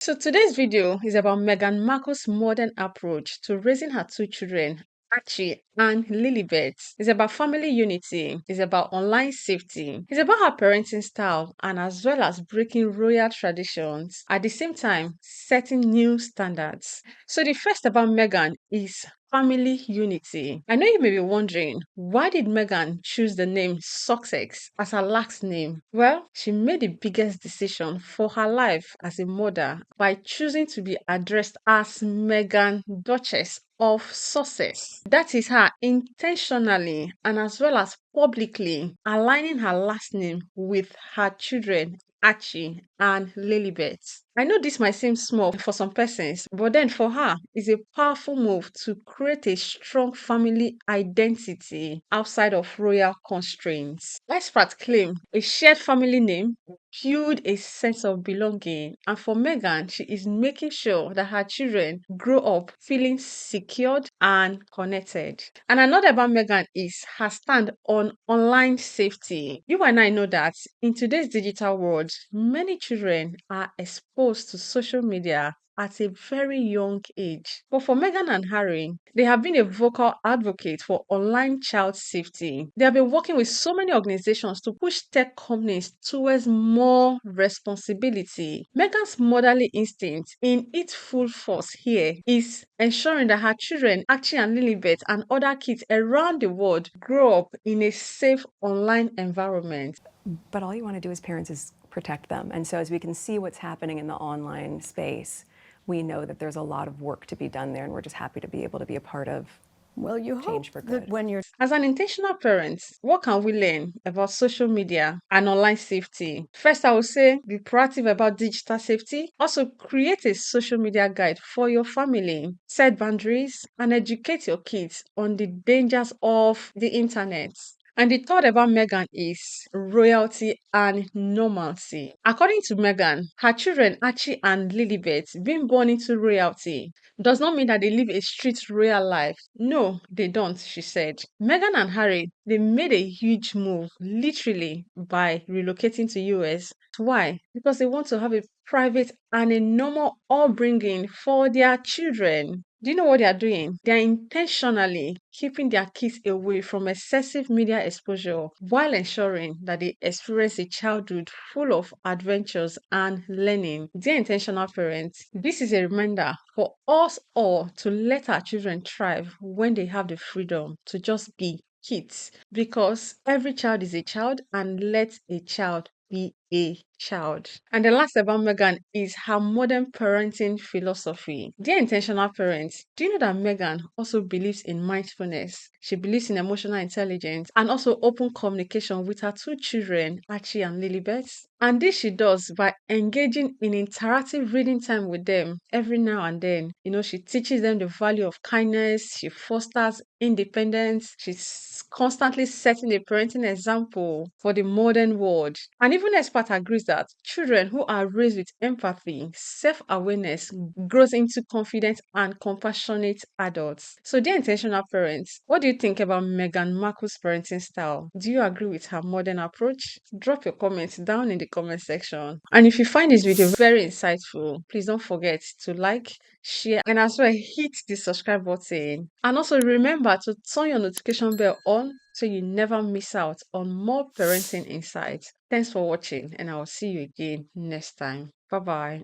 So today's video is about Meghan Markle's modern approach to raising her two children, Archie and Lilibet. It's about family unity, it's about online safety, it's about her parenting style, and as well as breaking royal traditions, at the same time setting new standards. So the first about Meghan is family unity. I know you may be wondering, why did Meghan choose the name Sussex as her last name? Well, she made the biggest decision for her life as a mother by choosing to be addressed as Meghan Duchess of Sussex. That is her intentionally and as well as publicly aligning her last name with her children, Archie and Lilibet. I know this might seem small for some persons, but then for her, it's a powerful move to create a strong family identity outside of royal constraints. Experts claim a shared family name build a sense of belonging, and for Meghan, she is making sure that her children grow up feeling secured and connected. And another about Meghan is her stand on online safety. You and I know that in today's digital world, many children are exposed to social media at a very young age. But for Meghan and Harry, they have been a vocal advocate for online child safety. They have been working with so many organizations to push tech companies towards more responsibility. Meghan's motherly instinct in its full force here is ensuring that her children, Archie and Lilibet, and other kids around the world grow up in a safe online environment. But all you want to do as parents is protect them. And so as we can see what's happening in the online space, we know that there's a lot of work to be done there, and we're just happy to be able to be a part of change for good. As an intentional parent, what can we learn about social media and online safety? First, I would say be proactive about digital safety. Also, create a social media guide for your family. Set boundaries and educate your kids on the dangers of the internet. And the third about Meghan is royalty and normalcy. According to Meghan, her children Archie and Lilibet being born into royalty does not mean that they live a strict royal life. No, they don't, she said. Meghan and Harry, they made a huge move, literally, by relocating to US. Why? Because they want to have a private and a normal upbringing for their children. Do you know what they are doing? They are intentionally keeping their kids away from excessive media exposure while ensuring that they experience a childhood full of adventures and learning. Dear intentional parents, this is a reminder for us all to let our children thrive when they have the freedom to just be kids, because every child is a child, and let a child be a child. And the last about Meghan is her modern parenting philosophy. Dear intentional parents, do you know that Meghan also believes in mindfulness? She believes in emotional intelligence and also open communication with her two children, Archie and Lilibet. And this she does by engaging in interactive reading time with them every now and then. She teaches them the value of kindness, she fosters independence, she's constantly setting a parenting example for the modern world. And even expert agrees that children who are raised with empathy, self-awareness, grows into confident and compassionate adults. So dear intentional parents, what do you think about Meghan Markle's parenting style? Do you agree with her modern approach? Drop your comments down in the comment section. And if you find this video very insightful, please don't forget to like, share, and as well hit the subscribe button. And also remember to turn your notification bell on so you never miss out on more parenting insights. Thanks for watching, and I will see you again next time. Bye bye.